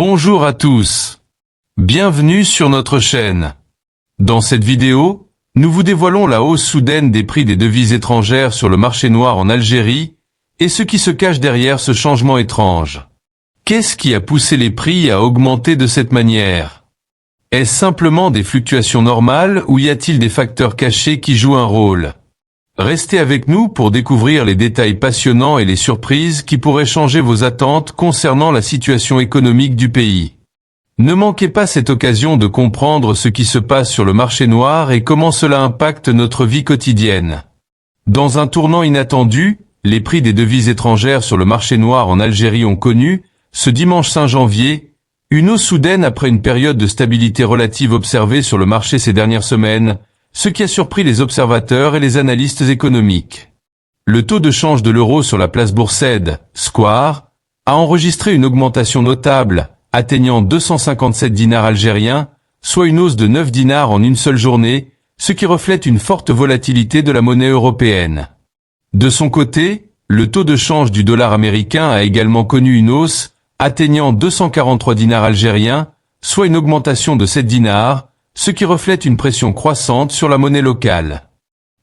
Bonjour à tous. Bienvenue sur notre chaîne. Dans cette vidéo, nous vous dévoilons la hausse soudaine des prix des devises étrangères sur le marché noir en Algérie et ce qui se cache derrière ce changement étrange. Qu'est-ce qui a poussé les prix à augmenter de cette manière? Est-ce simplement des fluctuations normales ou y a-t-il des facteurs cachés qui jouent un rôle? Restez avec nous pour découvrir les détails passionnants et les surprises qui pourraient changer vos attentes concernant la situation économique du pays. Ne manquez pas cette occasion de comprendre ce qui se passe sur le marché noir et comment cela impacte notre vie quotidienne. Dans un tournant inattendu, les prix des devises étrangères sur le marché noir en Algérie ont connu, ce dimanche 5 janvier, une hausse soudaine après une période de stabilité relative observée sur le marché ces dernières semaines, ce qui a surpris les observateurs et les analystes économiques. Le taux de change de l'euro sur la place Boursaide, Square, a enregistré une augmentation notable, atteignant 257 dinars algériens, soit une hausse de 9 dinars en une seule journée, ce qui reflète une forte volatilité de la monnaie européenne. De son côté, le taux de change du dollar américain a également connu une hausse, atteignant 243 dinars algériens, soit une augmentation de 7 dinars, ce qui reflète une pression croissante sur la monnaie locale.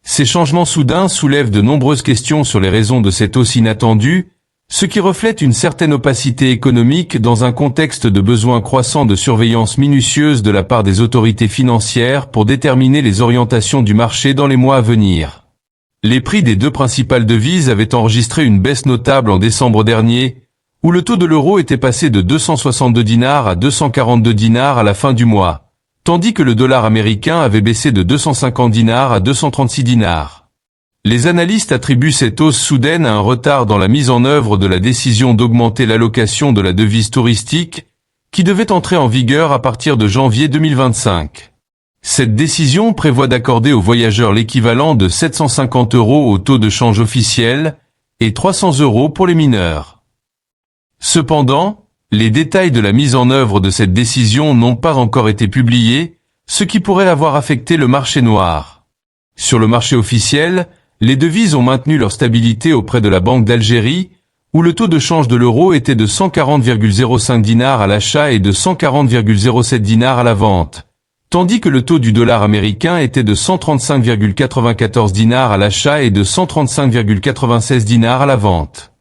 Ces changements soudains soulèvent de nombreuses questions sur les raisons de cette hausse inattendue, ce qui reflète une certaine opacité économique dans un contexte de besoin croissant de surveillance minutieuse de la part des autorités financières pour déterminer les orientations du marché dans les mois à venir. Les prix des deux principales devises avaient enregistré une baisse notable en décembre dernier, où le taux de l'euro était passé de 262 dinars à 242 dinars à la fin du mois, tandis que le dollar américain avait baissé de 250 dinars à 236 dinars. Les analystes attribuent cette hausse soudaine à un retard dans la mise en œuvre de la décision d'augmenter l'allocation de la devise touristique, qui devait entrer en vigueur à partir de janvier 2025. Cette décision prévoit d'accorder aux voyageurs l'équivalent de 750 € au taux de change officiel et 300 € pour les mineurs. Cependant, les détails de la mise en œuvre de cette décision n'ont pas encore été publiés, ce qui pourrait avoir affecté le marché noir. Sur le marché officiel, les devises ont maintenu leur stabilité auprès de la Banque d'Algérie, où le taux de change de l'euro était de 140,05 dinars à l'achat et de 140,07 dinars à la vente, tandis que le taux du dollar américain était de 135,94 dinars à l'achat et de 135,96 dinars à la vente.